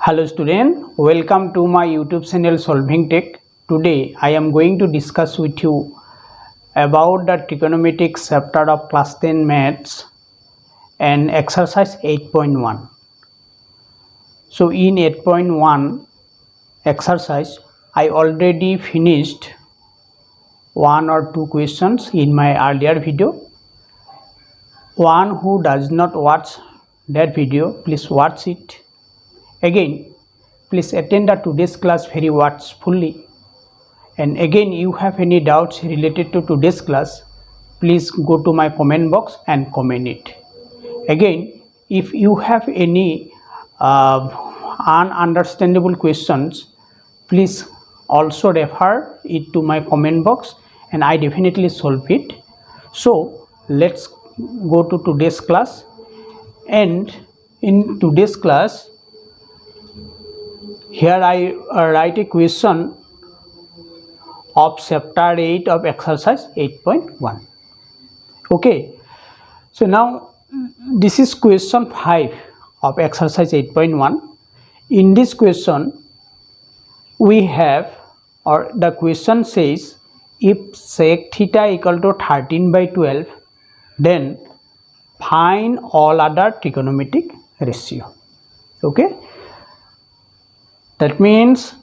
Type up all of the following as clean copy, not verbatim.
Hello student, welcome to my YouTube channel Solving Tech. Today I am going to discuss with you about the trigonometric chapter of class 10 maths and exercise 8.1. So in 8.1 exercise I already finished one or two questions in my earlier video. One who does not watch that video, please watch it. Again, please attend the today's class very watchfully. And again, you have any doubts related to today's class, please go to my comment box and comment it. Again, if you have any ununderstandable questions, please also refer it to my comment box and I definitely solve it. So let's go to today's class. And in today's class, here I write a question of chapter 8 of exercise 8.1. Okay, so now this is question 5 of exercise 8.1. In this question we have, or the question says, if sec theta equal to 13/12, then find all other trigonometric ratio. Okay, that means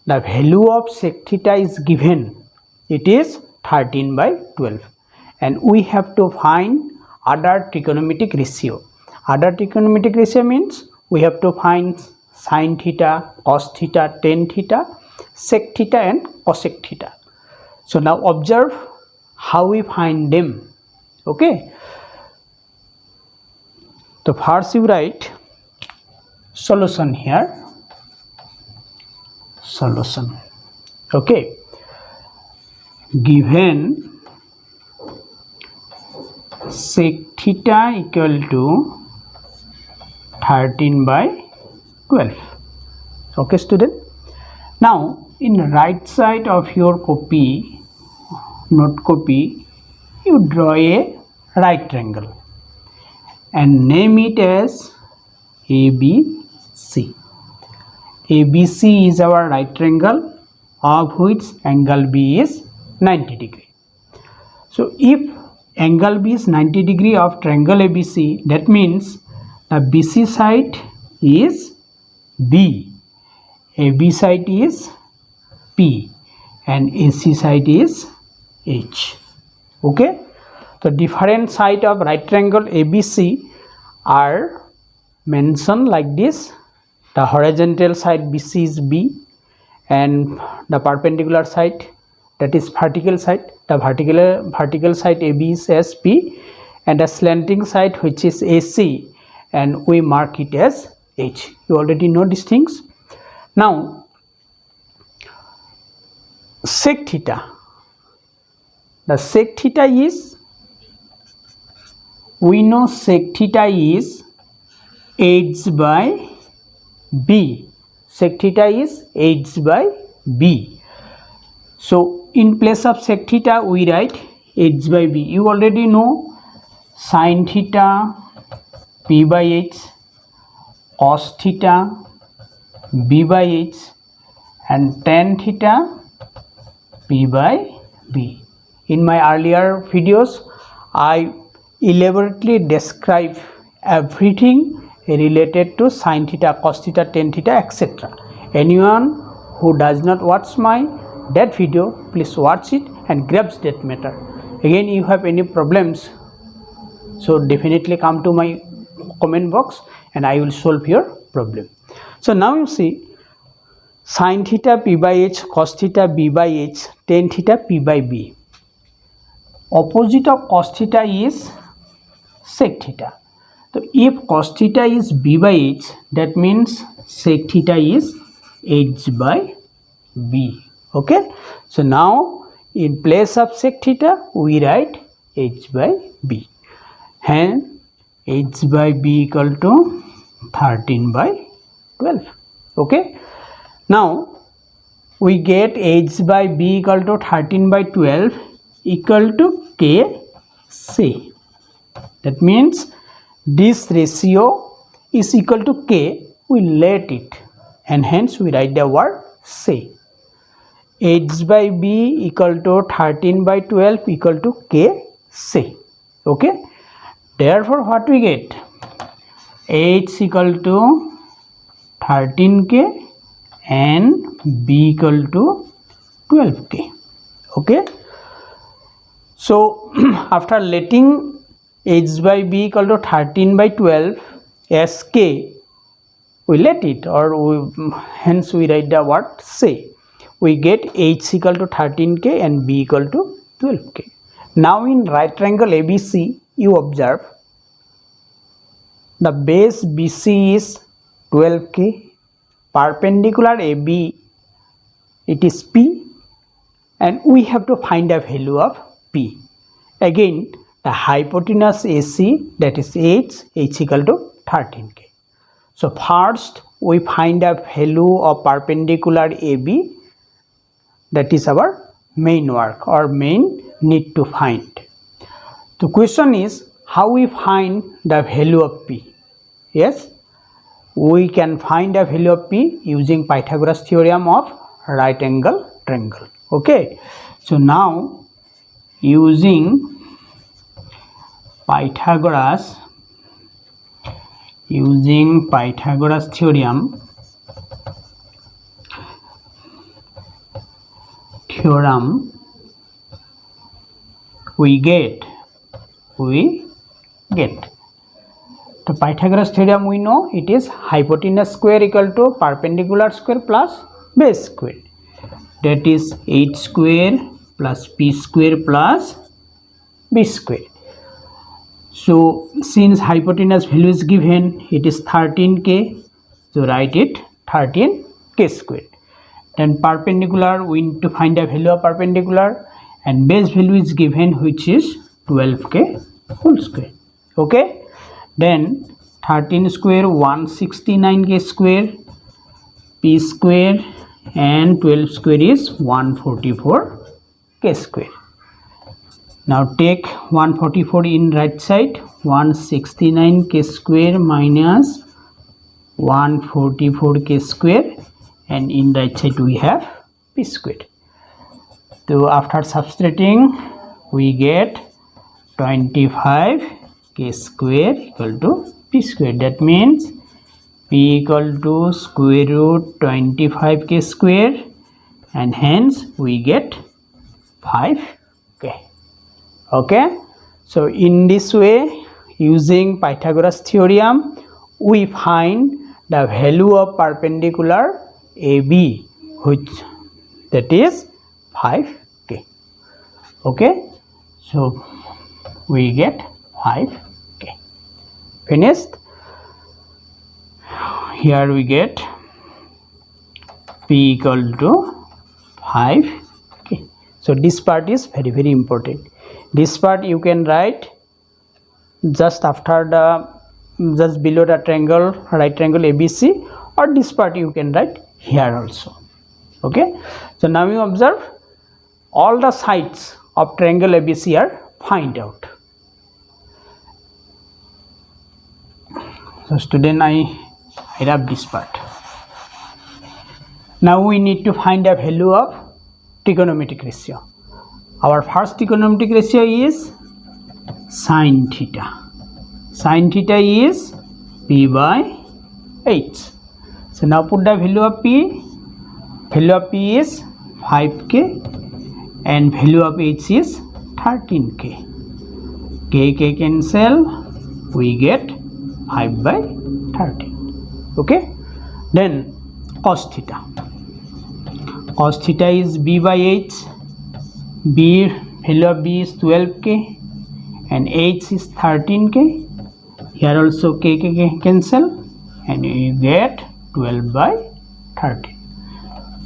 the value of sec theta is given, it is 13/12, and we have to find other trigonometric ratio. Other trigonometric ratio means we have to find sin theta, cos theta, tan theta, sec theta and cosec theta. So now observe how we find them. Okay, so first you write solution here. Solution. Okay, given sec theta equal to 13/12. Okay student, now in right side of your copy, note copy, you draw a right triangle and name it as ABC. ABC is our right triangle of which angle B is 90 degree. So if angle B is 90 degree of triangle ABC, that means the BC side is B, AB side is P and AC side is H. Okay, the different side of right triangle ABC are mentioned like this. The horizontal side BC is B, and the perpendicular side, that is vertical side, the vertical side AB is as P, and the slanting side which is AC, and we mark it as H. You already know these things. Now sec theta, the sec theta is, we know sec theta is h/b. Sec theta is h/b. So in place of sec theta we write h/b. You already know sin theta p/h, cos theta b/h, and tan theta p/b. In my earlier videos I elaborately describe everything related to sin theta, cos theta, tan theta, etc. Anyone who does not watch that video, please watch it and grasp that matter. Again, you have any problems, so definitely come to my comment box and I will solve your problem. So now you see sin theta p/h, cos theta b/h, tan theta p/b. Opposite of cos theta is sec theta. So if cos theta is b/h, that means sec theta is h/b. Okay, so now in place of sec theta we write h/b, and h/b equal to 13/12. Okay, now we get h/b equal to 13/12 equal to Kc. That means this ratio is equal to K. We let it, and hence we write the word C. H by B equal to 13 by 12 equal to Kc. Okay. Therefore, what we get? H equal to 13K and B equal to 12K. Okay. So after letting H by B equal to 13 by 12 as K, we let it, or hence we write the word say. We get H equal to 13K and B equal to 12K. Now in right triangle ABC, you observe the base BC is 12K, perpendicular AB, it is P, and we have to find the value of P. Again, the hypotenuse AC, that is H equal to 13K. So first we find the value of perpendicular AB. That is our main work or main need to find. The question is how we find the value of P. Yes, we can find the value of P using Pythagoras theorem of right angle triangle. Okay, so now using Pythagoras theorem, we get the Pythagoras theorem. We know it is hypotenuse square equal to perpendicular square plus base square, that is h square plus p square plus b square. So since hypotenuse value is given, it is 13K, so write it 13K square. Then perpendicular, we need to find the value of perpendicular, and base value is given, which is 12K whole square. Okay, then 13 square 169K square, p square, and 12 square is 144K square. Now take 144 in right side, 169K square minus 144K square, and in right side we have p square. So after subtracting, we get 25K square equal to p square. That means p equal to square root 25K square, and hence we get 5K. Okay, so in this way, using Pythagoras theorem, we find the value of perpendicular AB, which that is 5K. Okay, so we get 5K. Finished. Here we get P equal to 5K. So this part is very, very important. This part you can write just after just below the triangle, right triangle ABC, or this part you can write here also. Okay, so now you observe all the sides of triangle ABC are find out. So student, I wrap this part. Now we need to find the value of trigonometric ratio. Our first trigonometric ratio is sin theta. Sin theta is P by H. So now put the value of P. Value of P is 5K and value of H is 13K. K cancel, we get 5 by 13. Okay. Then cos theta. Cos theta is B by H. B value of B is 12K and H is 13K. Here also K cancel, and you get 12 by 13.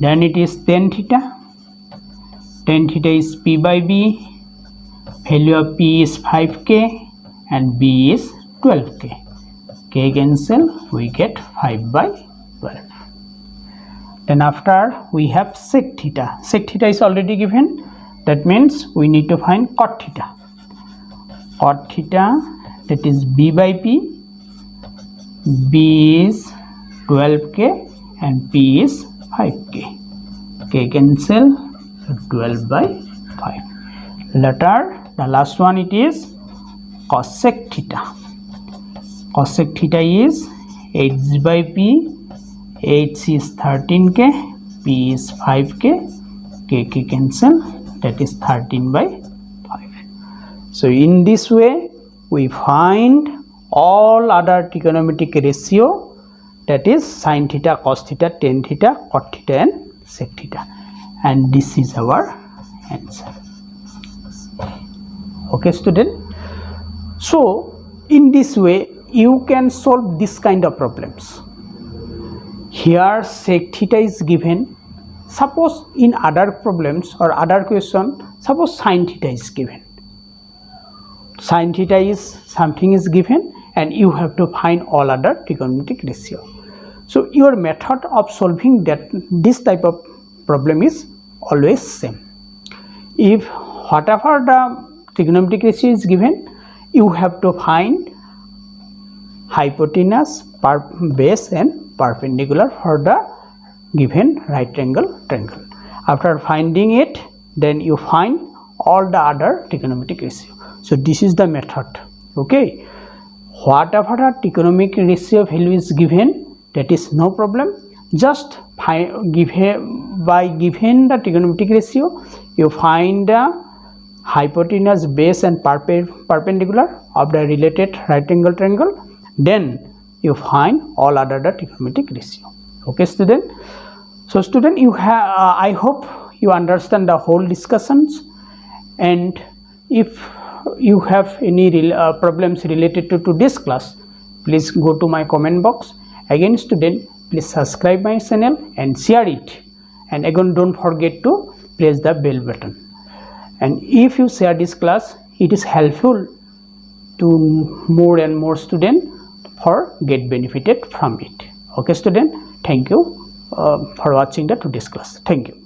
Then it is tan theta. Tan theta is P by B. Value of P is 5K and B is 12K. K cancel, we get 5 by 12. Then after we have sec theta. Sec theta is already given. That means we need to find cot theta. Cot theta, that is b by p. B is 12k and p is 5k. K cancel, so 12 by 5. Later, the last one, it is cosec theta. Cosec theta is h by p. H is 13k, p is 5k, k cancel, that is 13 by 5. So in this way we find all other trigonometric ratio, that is sin theta, cos theta, tan theta, cot theta and sec theta, and this is our answer. Okay student, so in this way you can solve this kind of problems. Here sec theta is given. Suppose in other problems or other question, suppose sin theta is given. Sin theta is something is given and you have to find all other trigonometric ratio. So your method of solving this type of problem is always same. If whatever the trigonometric ratio is given, you have to find hypotenuse, base and perpendicular for the given right angle triangle. After finding it, then you find all the other trigonometric ratio. So this is the method. Okay, whatever the trigonometric ratio value is given, that is no problem. Just by given the trigonometric ratio, you find the hypotenuse, base and perpendicular of the related right angle triangle. Then you find all other the trigonometric ratio. Okay student, so student, you have I hope you understand the whole discussions, and if you have any problems related to this class, please go to my comment box. Again student, please subscribe my channel and share it, and again don't forget to press the bell button. And if you share this class, it is helpful to more and more students for get benefited from it. Okay student, thank you for watching the today's class. Thank you.